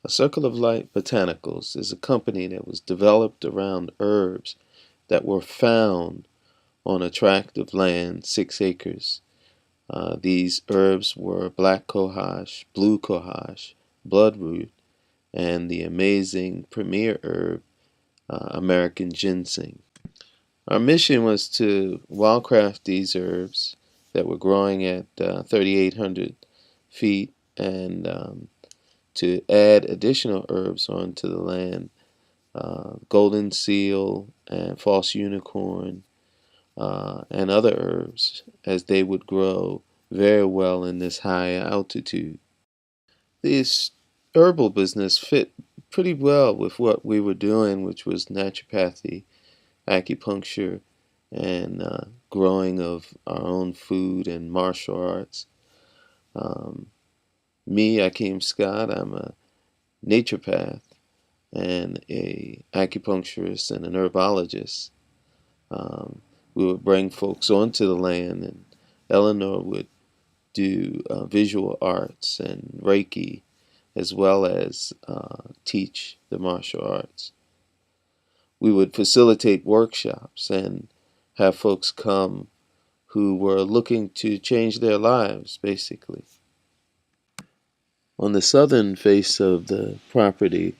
Circle of Light Botanicals is a company that was developed around herbs that were found on a tract of land, 6 acres. These herbs were black cohosh, blue cohosh, bloodroot, and the amazing premier herb, American ginseng. Our mission was to wildcraft these herbs that were growing at 3,800 feet and to add additional herbs onto the land, golden seal and false unicorn, and other herbs, as they would grow very well in this high altitude. This herbal business fit pretty well with what we were doing, which was naturopathy, acupuncture, and growing of our own food and martial arts. Um, Me, Akeem Scott, I'm a naturopath and a acupuncturist and an herbologist. We would bring folks onto the land, and Eleanor would do visual arts and Reiki, as well as teach the martial arts. We would facilitate workshops and have folks come who were looking to change their lives, basically. On the southern face of the property,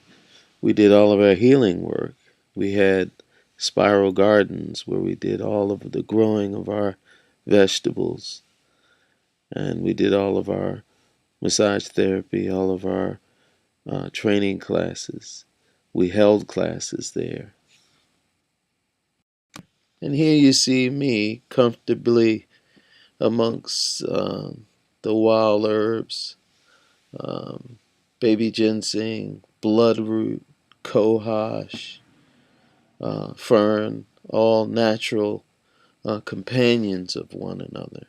we did all of our healing work. We had spiral gardens where we did all of the growing of our vegetables, and we did all of our massage therapy, all of our training classes. We held classes there. And here you see me comfortably amongst the wild herbs, um, baby ginseng, bloodroot, cohosh, fern, all natural companions of one another,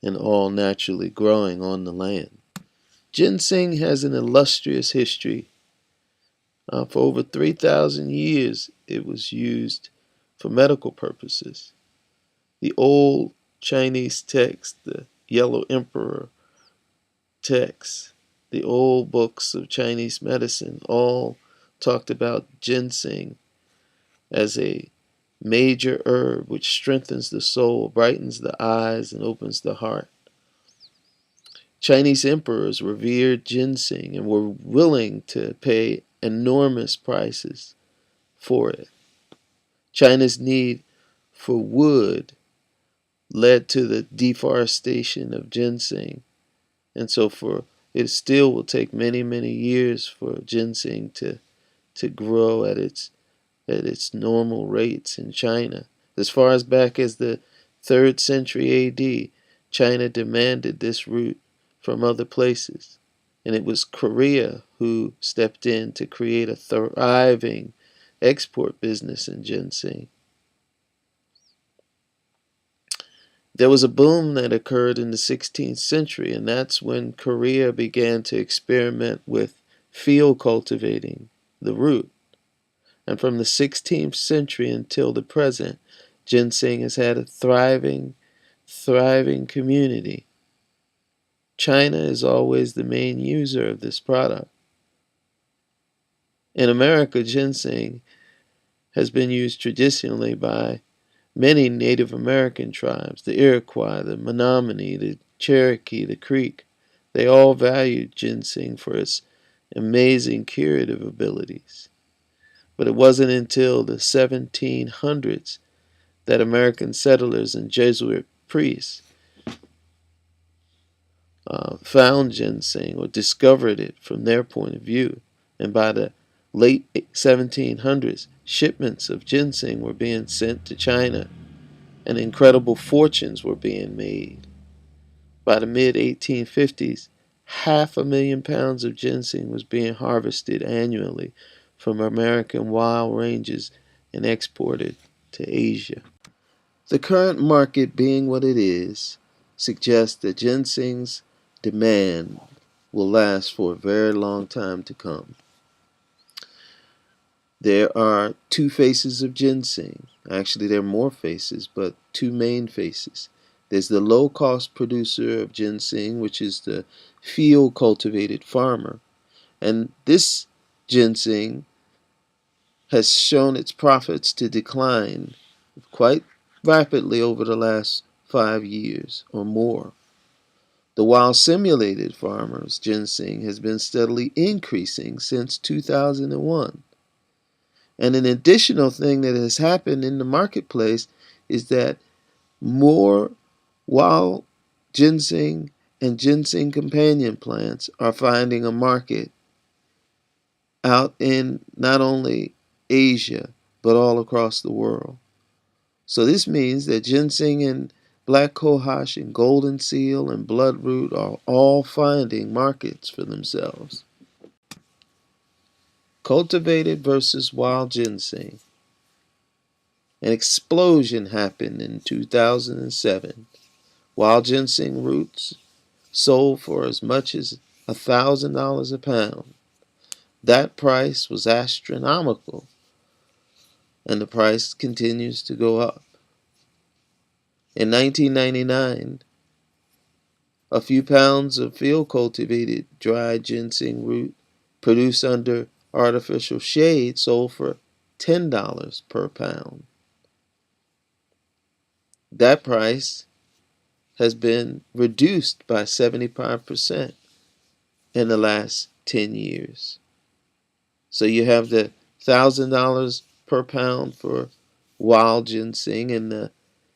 and all naturally growing on the land. Ginseng has an illustrious history. For over 3,000 years, it was used for medical purposes. The old Chinese text, the Yellow Emperor text, the old books of Chinese medicine, all talked about ginseng as a major herb which strengthens the soul, brightens the eyes, and opens the heart. Chinese emperors revered ginseng and were willing to pay enormous prices for it. China's need for wood led to the deforestation of ginseng, and so it still will take many, many years for ginseng to grow at its normal rates in China. As far as back as the 3rd century AD, China demanded this root from other places, and it was Korea who stepped in to create a thriving export business in ginseng. There was a boom that occurred in the 16th century, and that's when Korea began to experiment with field cultivating the root. And from the 16th century until the present, ginseng has had a thriving community. China is always the main user of this product. In America, ginseng has been used traditionally by many Native American tribes, the Iroquois, the Menominee, the Cherokee, the Creek. They all valued ginseng for its amazing curative abilities. But it wasn't until the 1700s that American settlers and Jesuit priests found ginseng or discovered it from their point of view. And by the late 1700s, shipments of ginseng were being sent to China, and incredible fortunes were being made. By the mid-1850s, 500,000 pounds of ginseng was being harvested annually from American wild ranges and exported to Asia. The current market, being what it is, suggests that ginseng's demand will last for a very long time to come. There are two faces of ginseng. Actually, there are more faces, but two main faces. There's the low-cost producer of ginseng, which is the field-cultivated farmer. And this ginseng has shown its profits to decline quite rapidly over the last 5 years or more. The wild simulated farmers' ginseng has been steadily increasing since 2001. And an additional thing that has happened in the marketplace is that more wild ginseng and ginseng companion plants are finding a market out in not only Asia but all across the world. So this means that ginseng and black cohosh and golden seal and bloodroot are all finding markets for themselves. Cultivated versus wild ginseng. An explosion happened in 2007. Wild ginseng roots sold for as much as $1,000 a pound. That price was astronomical, and the price continues to go up. In 1999, a few pounds of field cultivated dried ginseng root produced under artificial shade sold for $10 per pound. That price has been reduced by 75% in the last 10 years. So you have the $1,000 per pound for wild ginseng and the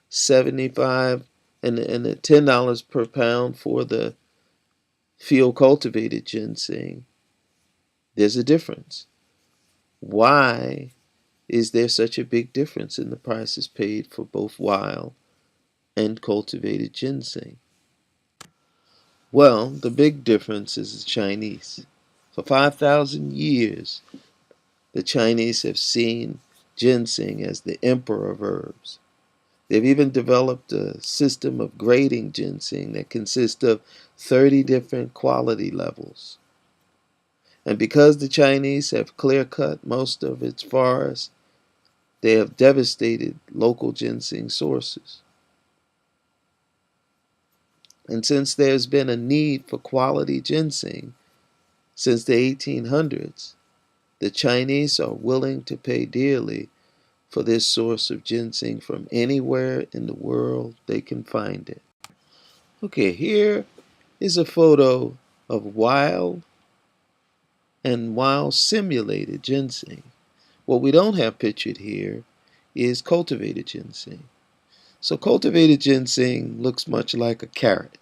75 and the $10 per pound for the field cultivated ginseng. There's a difference. Why is there such a big difference in the prices paid for both wild and cultivated ginseng? Well, the big difference is the Chinese. For 5,000 years, the Chinese have seen ginseng as the emperor of herbs. They've even developed a system of grading ginseng that consists of 30 different quality levels. And because the Chinese have clear-cut most of its forests, they have devastated local ginseng sources. And since there's been a need for quality ginseng since the 1800s, the Chinese are willing to pay dearly for this source of ginseng from anywhere in the world they can find it. Okay, here is a photo of wild and wild simulated ginseng. What we don't have pictured here is cultivated ginseng. So cultivated ginseng looks much like a carrot.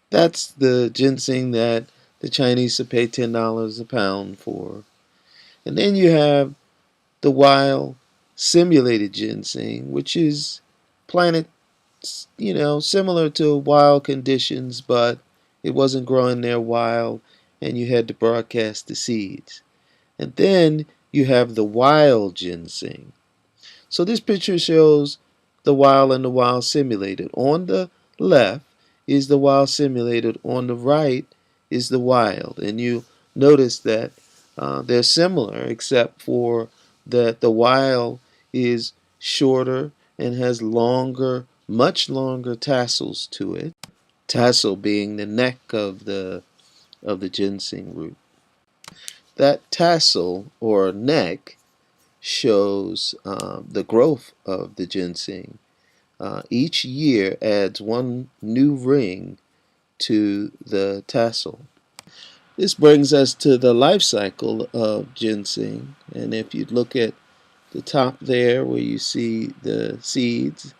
That's the ginseng that the Chinese will pay $10 a pound for. And then you have the wild simulated ginseng, which is planted, similar to wild conditions, but it wasn't growing there wild, and you had to broadcast the seeds. And then you have the wild ginseng. So this picture shows the wild and the wild simulated. On the left is the wild simulated. On the right is the wild. And you notice that they're similar, except for that the wild is shorter and has longer, much longer tassels to it. Tassel being the neck of the ginseng root. That tassel or neck shows the growth of the ginseng. Each year adds one new ring to the tassel. This brings us to the life cycle of ginseng. And if you look at the top there where you see the seeds,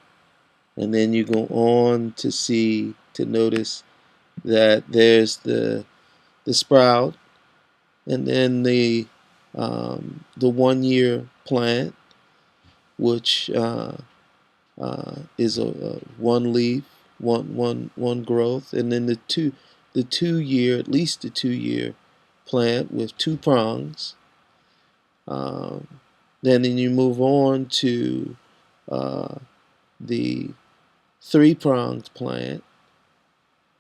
and then you go on to notice that there's the sprout, and then the 1 year plant, which is a one leaf, one growth, and then the 2 year, at least the 2 year plant with two prongs. Then you move on to the three-pronged plant,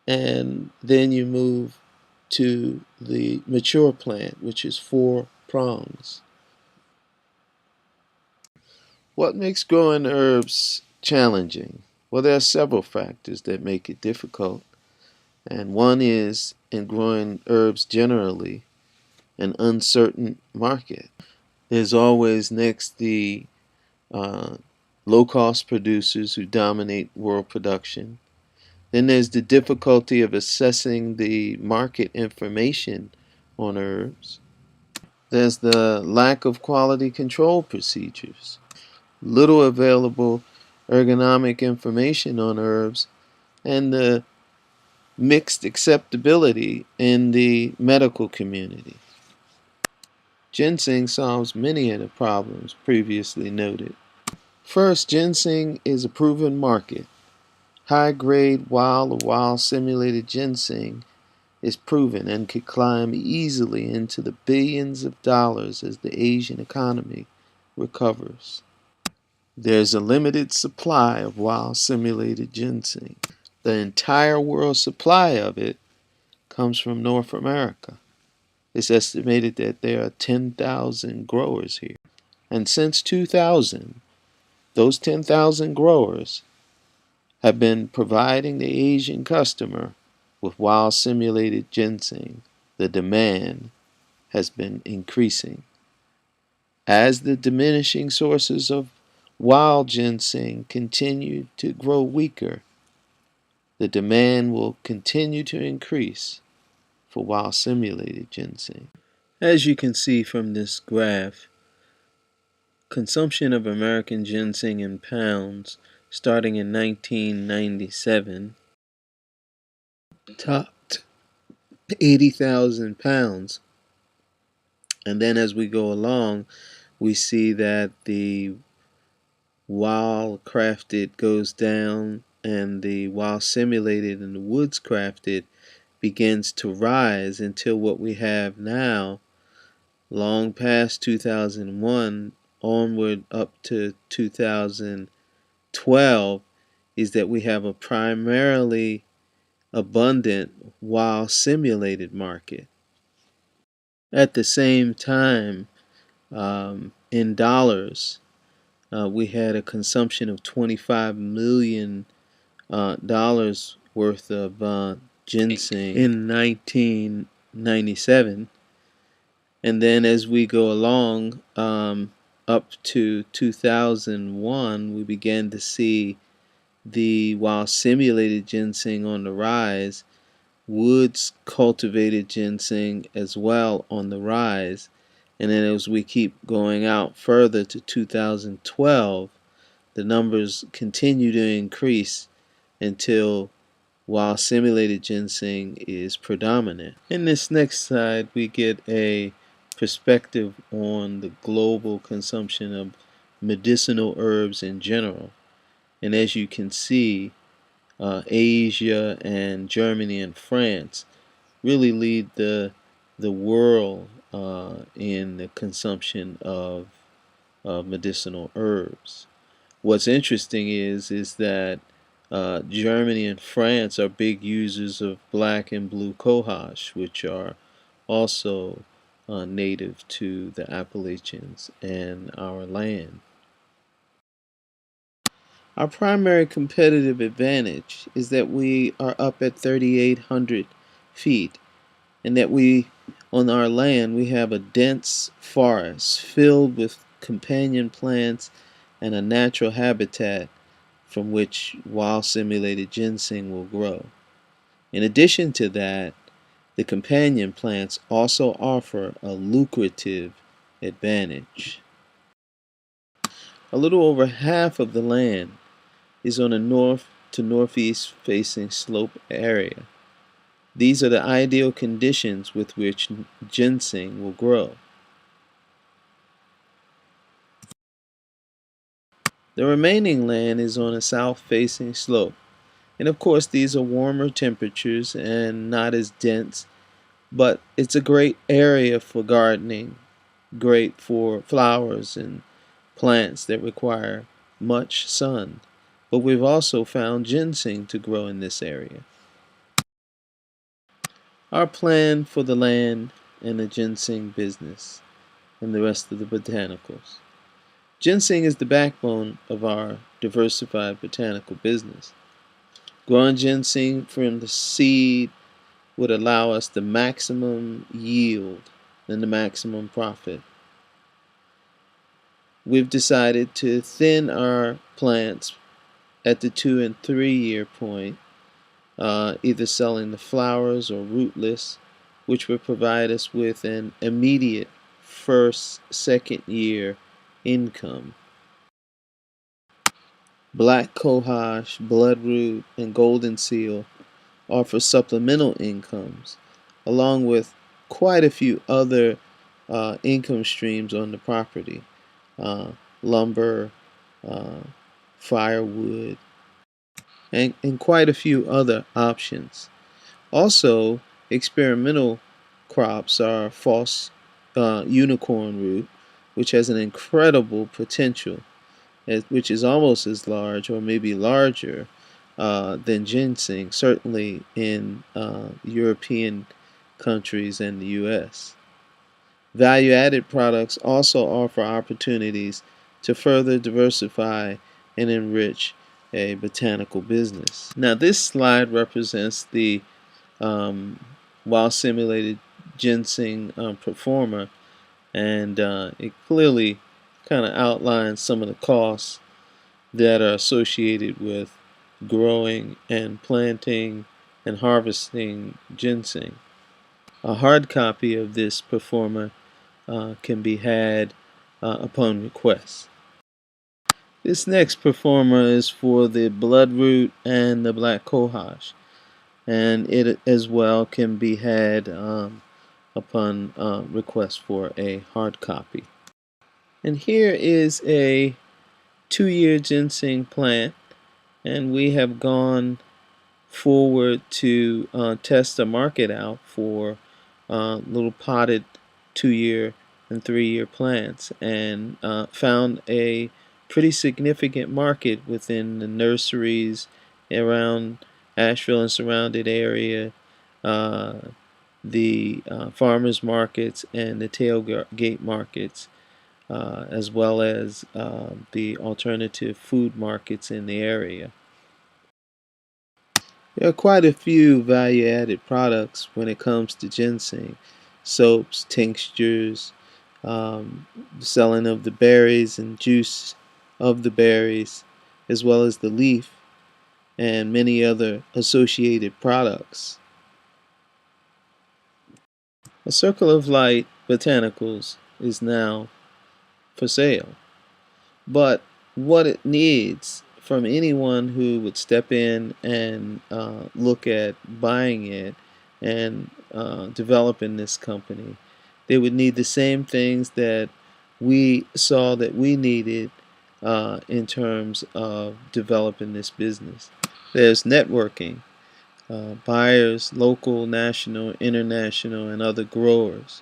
and then you move to the mature plant, which is four prongs. What makes growing herbs challenging? Well, there are several factors that make it difficult. And one is, in growing herbs generally, an uncertain market. There's always next the uh, low-cost producers who dominate world production. Then there's the difficulty of assessing the market information on herbs. There's the lack of quality control procedures, little available ergonomic information on herbs, and the mixed acceptability in the medical community. Ginseng solves many of the problems previously noted. First, ginseng is a proven market. High-grade wild or wild simulated ginseng is proven and could climb easily into the billions of dollars as the Asian economy recovers. There's a limited supply of wild simulated ginseng. The entire world supply of it comes from North America. It's estimated that there are 10,000 growers here. And since 2000, those 10,000 growers have been providing the Asian customer with wild simulated ginseng. The demand has been increasing. As the diminishing sources of wild ginseng continue to grow weaker, the demand will continue to increase for wild simulated ginseng. As you can see from this graph, consumption of American ginseng in pounds starting in 1997 topped 80,000 pounds. And then as we go along, we see that the wild crafted goes down and the wild simulated and the woods crafted begins to rise until what we have now, long past 2001 onward up to 2012, is that we have a primarily abundant wild simulated market. At the same time, in dollars, we had a consumption of $25 million worth of ginseng in 1997. And then as we go along up to 2001, we began to see the wild simulated ginseng on the rise, woods cultivated ginseng as well on the rise. And then as we keep going out further to 2012, the numbers continue to increase until wild simulated ginseng is predominant. In this next slide, we get a perspective on the global consumption of medicinal herbs in general. And as you can see, Asia and Germany and France really lead the world in the consumption of medicinal herbs. What's interesting is that Germany and France are big users of black and blue cohosh, which are also native to the Appalachians and our land. Our primary competitive advantage is that we are up at 3,800 feet and that on our land, we have a dense forest filled with companion plants and a natural habitat from which wild simulated ginseng will grow. In addition to that, the companion plants also offer a lucrative advantage. A little over half of the land is on a north to northeast facing slope area. These are the ideal conditions with which ginseng will grow. The remaining land is on a south-facing slope. And of course, these are warmer temperatures and not as dense, but it's a great area for gardening, great for flowers and plants that require much sun. But we've also found ginseng to grow in this area. Our plan for the land and the ginseng business and the rest of the botanicals. Ginseng is the backbone of our diversified botanical business. Growing ginseng from the seed would allow us the maximum yield and the maximum profit. We've decided to thin our plants at the 2 and 3 year point, either selling the flowers or rootless, which would provide us with an immediate first, second year income. Black cohosh, bloodroot, and golden seal offer supplemental incomes, along with quite a few other income streams on the property: uh, lumber, uh, firewood, and quite a few other options. Also, experimental crops are false unicorn root, which has an incredible potential, which is almost as large or maybe larger than ginseng, certainly in European countries and the U.S. Value-added products also offer opportunities to further diversify and enrich a botanical business. Now, this slide represents the um, while simulated ginseng performer, and it clearly kind of outlines some of the costs that are associated with growing and planting and harvesting ginseng. A hard copy of this performer can be had upon request. This next performer is for the bloodroot and the black cohosh, and it as well can be had upon request for a hard copy. And here is a 2 year ginseng plant, and we have gone forward to test the market out for little potted 2 year and 3 year plants, and found a pretty significant market within the nurseries around Asheville and surrounded area, uh, the farmers markets and the tailgate markets, as well as the alternative food markets in the area. There are quite a few value-added products when it comes to ginseng: soaps, tinctures, selling of the berries and juice of the berries, as well as the leaf and many other associated products. A Circle of Light Botanicals is now for sale. But what it needs from anyone who would step in and look at buying it and developing this company, they would need the same things that we saw that we needed in terms of developing this business. There's networking, buyers, local, national, international, and other growers.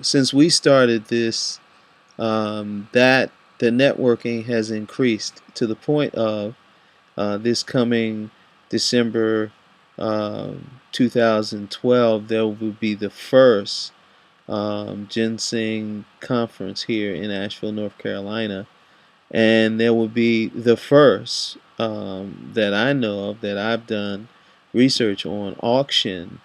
Since we started this, that the networking has increased to the point of this coming December 2012, there will be the first ginseng conference here in Asheville, North Carolina, and there will be the first that I know of that I've done research on auction,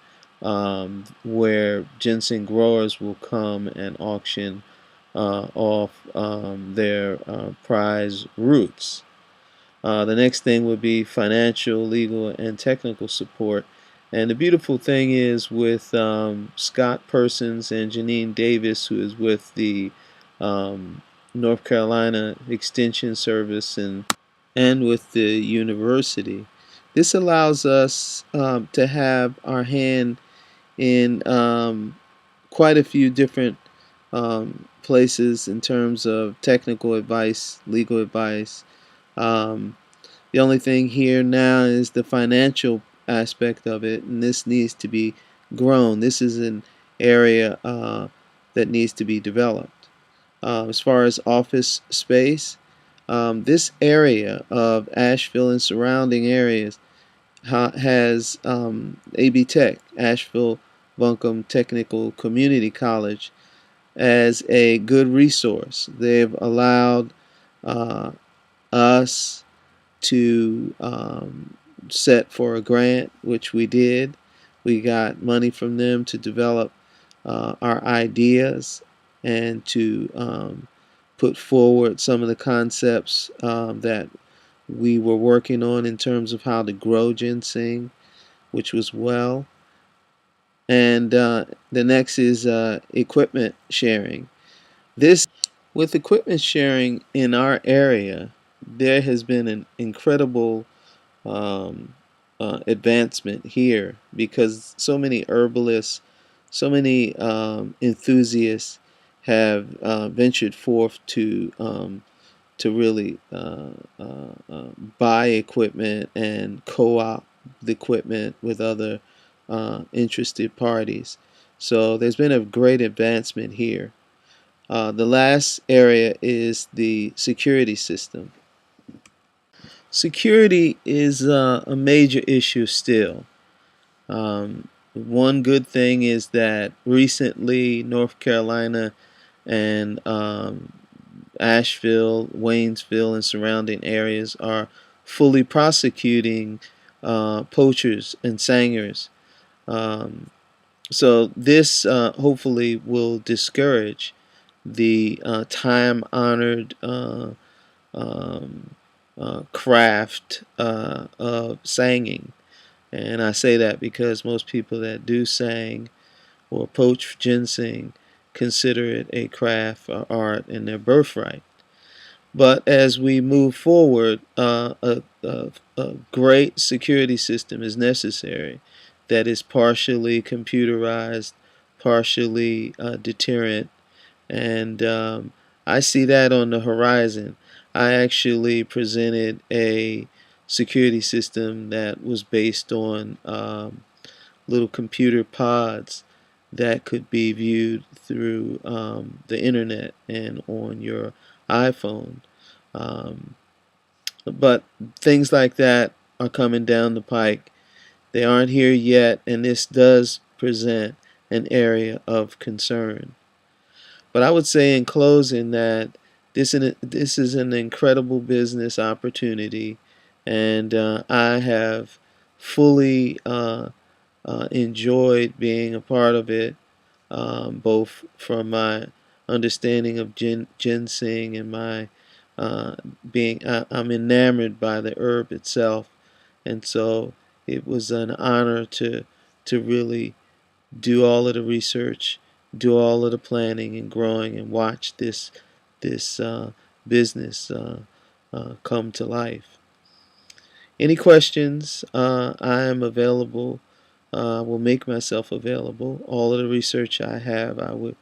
where ginseng growers will come and auction off their prize roots. The next thing would be financial, legal, and technical support. And the beautiful thing is with Scott Persons and Janine Davis, who is with the North Carolina Extension Service and with the university, this allows us to have our hand in quite a few different places in terms of technical advice, legal advice. Um, the only thing here now is the financial aspect of it, and this needs to be grown. This is an area that needs to be developed. As far as office space, this area of Asheville and surrounding areas has AB Tech, Asheville Buncombe Technical Community College, as a good resource. They've allowed us to set for a grant, which we did. We got money from them to develop our ideas and to put forward some of the concepts that we were working on in terms of how to grow ginseng, which was well. And the next is equipment sharing. With equipment sharing in our area, there has been an incredible um, advancement here because so many herbalists, so many enthusiasts have ventured forth to really buy equipment and co-op the equipment with other interested parties. So there's been a great advancement here. The last area is the security system. Security is a major issue still. One good thing is that recently North Carolina and Asheville, Waynesville, and surrounding areas are fully prosecuting poachers and sangers. Um, so this hopefully will discourage the time-honored um, craft of sanging. And I say that because most people that do sang or poach ginseng consider it a craft or art and their birthright. But as we move forward, a great security system is necessary that is partially computerized, partially deterrent, and I see that on the horizon. I actually presented a security system that was based on little computer pods that could be viewed through the internet and on your iPhone. Um, but things like that are coming down the pike. They aren't here yet, and this does present an area of concern. But I would say in closing that this is an incredible business opportunity, and I have fully enjoyed being a part of it, both from my understanding of ginseng and my I'm enamored by the herb itself, and so it was an honor to really do all of the research, do all of the planning and growing, and watch this business come to life. Any questions? I am available. I will make myself available. All of the research I have, I would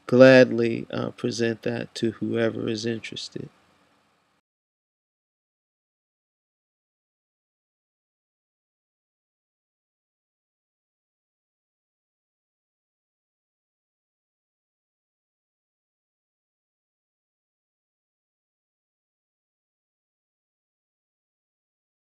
gladly present that to whoever is interested.